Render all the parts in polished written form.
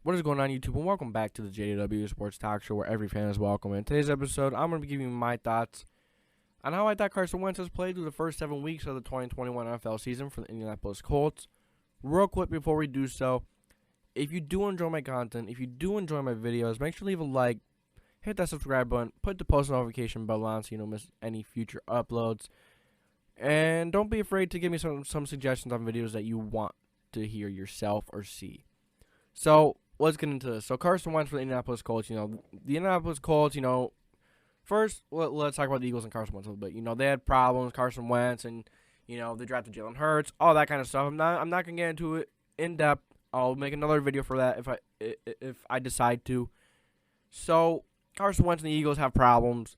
What is going on, YouTube, and welcome back to the JDW SportsTalkShow, where every fan is welcome. In today's episode, I'm going to be giving you my thoughts on how I thought Carson Wentz has played through the first 7 weeks of the 2021 NFL season for the Indianapolis Colts. Real quick before we do so, if you do enjoy my content, if you do enjoy my videos, make sure to leave a like, hit that subscribe button, put the post notification bell on so you don't miss any future uploads, and don't be afraid to give me some suggestions on videos that you want to hear yourself or see. So, let's get into this. So, Carson Wentz for the Indianapolis Colts. The Indianapolis Colts, first, let's talk about the Eagles and Carson Wentz a little bit. They had problems, Carson Wentz, and, they drafted Jalen Hurts, all that kind of stuff. I'm not going to get into it in depth. I'll make another video for that if I decide to. So, Carson Wentz and the Eagles have problems,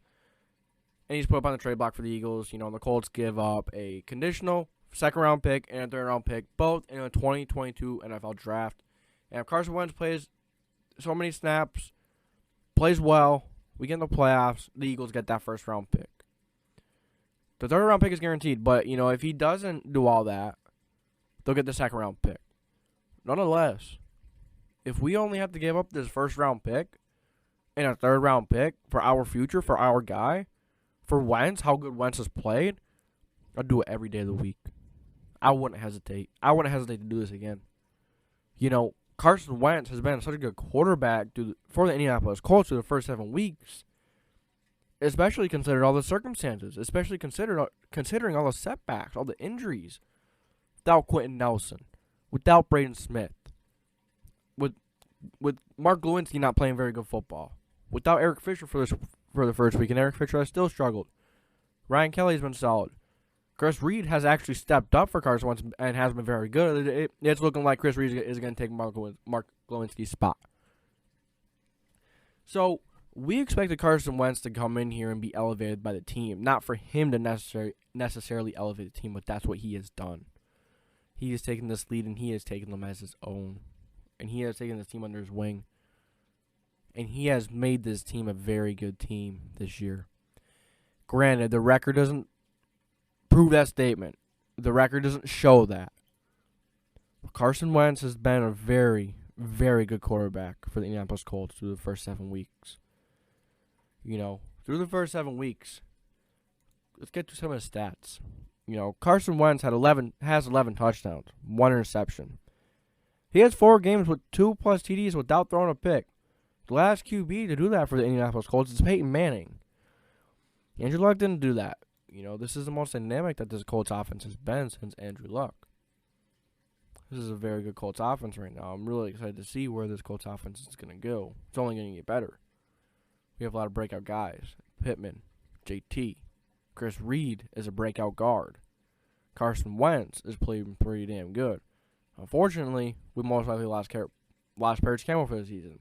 and he's put up on the trade block for the Eagles. The Colts give up a conditional second-round pick and a third-round pick, both in a 2022 NFL draft. And if Carson Wentz plays so many snaps, plays well, we get in the playoffs, the Eagles get that first-round pick. The third-round pick is guaranteed, but, if he doesn't do all that, they'll get the second-round pick. Nonetheless, if we only have to give up this first-round pick and a third-round pick for our future, for our guy, for Wentz, how good Wentz has played, I'll do it every day of the week. I wouldn't hesitate. I wouldn't hesitate to do this again. Carson Wentz has been such a good quarterback for the Indianapolis Colts through the first 7 weeks, especially considering all the circumstances, especially considering all the setbacks, all the injuries, without Quentin Nelson, without Braden Smith, with Mark Lewinsky not playing very good football, without Eric Fisher for the first week, and Eric Fisher has still struggled. Ryan Kelly's been solid. Chris Reed has actually stepped up for Carson Wentz and has been very good. It's looking like Chris Reed is going to take Mark Lewinsky's spot. So, we expected Carson Wentz to come in here and be elevated by the team. Not for him to necessarily elevate the team, but that's what he has done. He has taken this lead, and he has taken them as his own. And he has taken this team under his wing. And he has made this team a very good team this year. Granted, the record doesn't prove that statement. The record doesn't show that. But Carson Wentz has been a very, very good quarterback for the Indianapolis Colts through the first 7 weeks. Through the first 7 weeks, let's get to some of the stats. Carson Wentz has 11 touchdowns, 1 interception. He has 4 games with 2+ TDs without throwing a pick. The last QB to do that for the Indianapolis Colts is Peyton Manning. Andrew Luck didn't do that. This is the most dynamic that this Colts offense has been since Andrew Luck. This is a very good Colts offense right now. I'm really excited to see where this Colts offense is going to go. It's only going to get better. We have a lot of breakout guys. Pittman, JT, Chris Reed is a breakout guard. Carson Wentz is playing pretty damn good. Unfortunately, we most likely lost Paris Campbell for the season.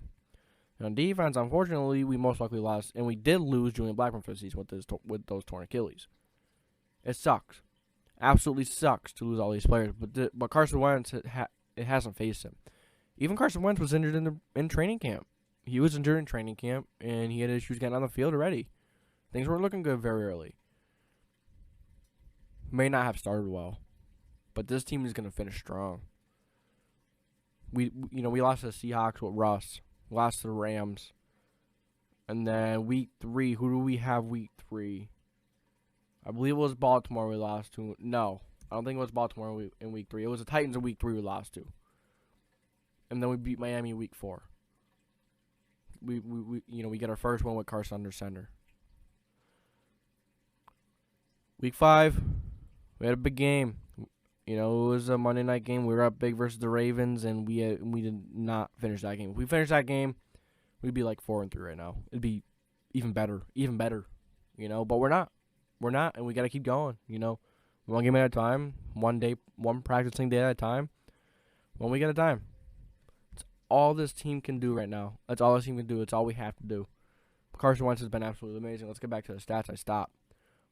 On defense, unfortunately, we most likely lost, and we did lose Julian Blackmon for the season with those torn Achilles. It sucks. Absolutely sucks to lose all these players, but Carson Wentz, it hasn't faced him. Even Carson Wentz was injured in training camp. He was injured in training camp, and he had issues getting on the field already. Things weren't looking good very early. May not have started well, but this team is going to finish strong. We lost to the Seahawks with Russ. Lost to the Rams. And then week 3, who do we have week 3? I believe it was Baltimore we lost to. No, I don't think it was Baltimore in week 3. It was the Titans in week 3 we lost to. And then we beat Miami week 4. We get our first win with Carson under center. Week 5, we had a big game. It was a Monday night game. We were up big versus the Ravens, and we did not finish that game. If we finished that game, we'd be like 4-3 right now. It'd be even better. But we're not. We're not, and we got to keep going. One game at a time, one practicing day at a time, 1 week at a time. It's all this team can do right now. That's all this team can do. It's all we have to do. Carson Wentz has been absolutely amazing. Let's get back to the stats. I stopped.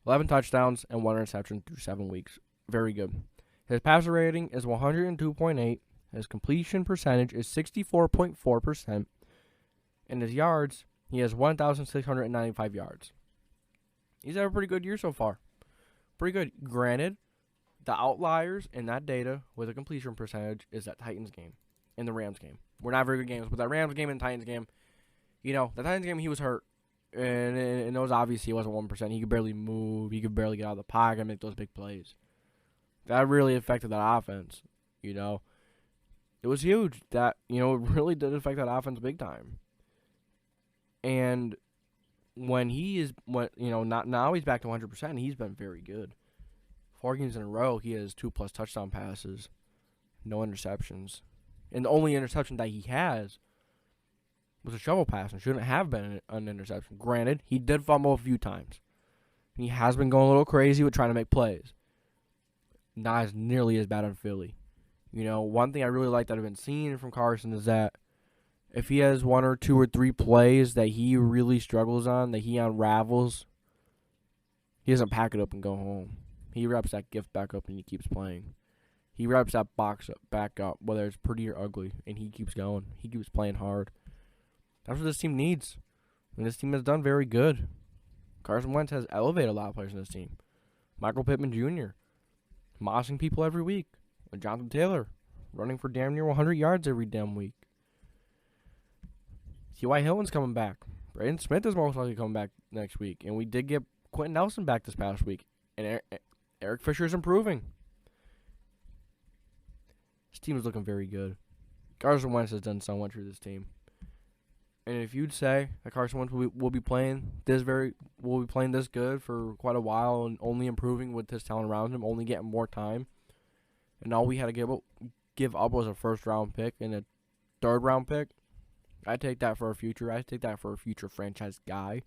11 touchdowns and 1 interception through 7 weeks. Very good. His passer rating is 102.8. His completion percentage is 64.4%. And his yards, he has 1,695 yards. He's had a pretty good year so far. Pretty good. Granted, the outliers in that data with a completion percentage is that Titans game. in the Rams game. We're not very good games, but that Rams game and Titans game, the Titans game, he was hurt. And it was obvious he wasn't 1%. He could barely move. He could barely get out of the pocket and make those big plays. That really affected that offense, It was huge. That, it really did affect that offense big time. And now he's back to 100%, he's been very good. 4 games in a row, he has 2+ touchdown passes, no interceptions. And the only interception that he has was a shovel pass and shouldn't have been an interception. Granted, he did fumble a few times. And he has been going a little crazy with trying to make plays. Not as nearly as bad on Philly. One thing I really like that I've been seeing from Carson is that if he has 1 or 2 or 3 plays that he really struggles on, that he unravels, he doesn't pack it up and go home. He wraps that gift back up and he keeps playing. He wraps that box back up, whether it's pretty or ugly, and he keeps going. He keeps playing hard. That's what this team needs. And this team has done very good. Carson Wentz has elevated a lot of players in this team. Michael Pittman Jr. mossing people every week. And Jonathan Taylor running for damn near 100 yards every damn week. T.Y. Hilton's coming back. Braden Smith is most likely coming back next week. And we did get Quentin Nelson back this past week. And Eric Fisher is improving. This team is looking very good. Carson Wentz has done so much for this team. And if you'd say that Carson Wentz will be playing this good for quite a while and only improving with his talent around him, only getting more time, and all we had to give up was a 1st-round pick and a 3rd-round pick, I'd take that for a future. I'd take that for a future franchise guy.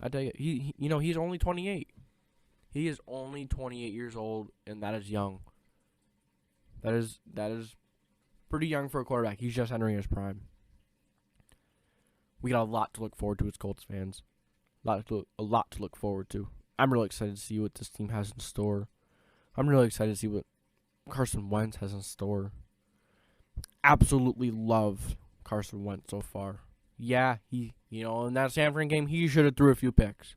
I'd take it. He's only 28. He is only 28 years old, and that is young. That is pretty young for a quarterback. He's just entering his prime. We got a lot to look forward to as Colts fans. A lot to look forward to. I'm really excited to see what this team has in store. I'm really excited to see what Carson Wentz has in store. Absolutely love Carson Wentz so far. Yeah, in that San Fran game, he should have threw a few picks.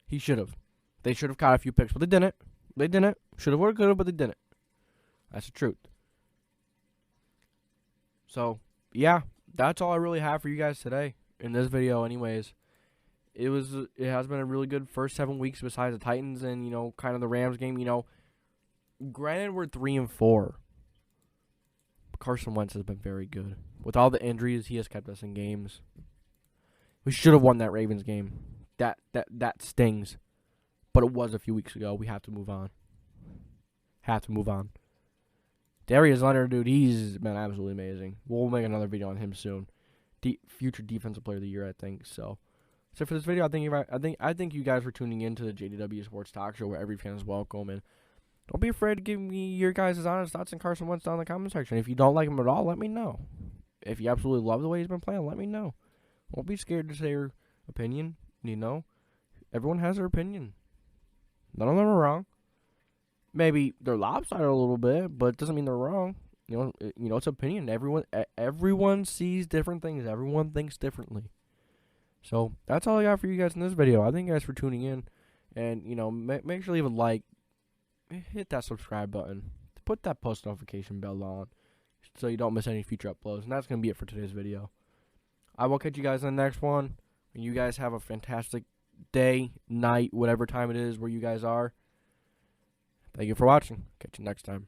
He should have. They should have caught a few picks, but they didn't. Should have, would have, could have, but they didn't. That's the truth. So, yeah, that's all I really have for you guys today in this video anyways. It has been a really good first 7 weeks besides the Titans and, kind of the Rams game. Granted, we're 3-4. Carson Wentz has been very good. With all the injuries, he has kept us in games. We should have won that Ravens game. That stings. But it was a few weeks ago. We have to move on. Darius Leonard, dude, he's been absolutely amazing. We'll make another video on him soon. Future Defensive Player of the Year, I think. So for this video, I thank you guys for tuning in to the JDW Sports Talk Show, where every fan is welcome. And don't be afraid to give me your guys' honest thoughts on Carson Wentz down in the comment section. If you don't like him at all, let me know. If you absolutely love the way he's been playing, let me know. Don't be scared to say your opinion. Everyone has their opinion. None of them are wrong. Maybe they're lopsided a little bit, but it doesn't mean they're wrong. It's opinion. Everyone sees different things. Everyone thinks differently. So that's all I got for you guys in this video. I thank you guys for tuning in, and make sure to leave a like, hit that subscribe button, put that post notification bell on, so you don't miss any future uploads. And that's gonna be it for today's video. I will catch you guys in the next one. And you guys have a fantastic day, night, whatever time it is where you guys are. Thank you for watching. Catch you next time.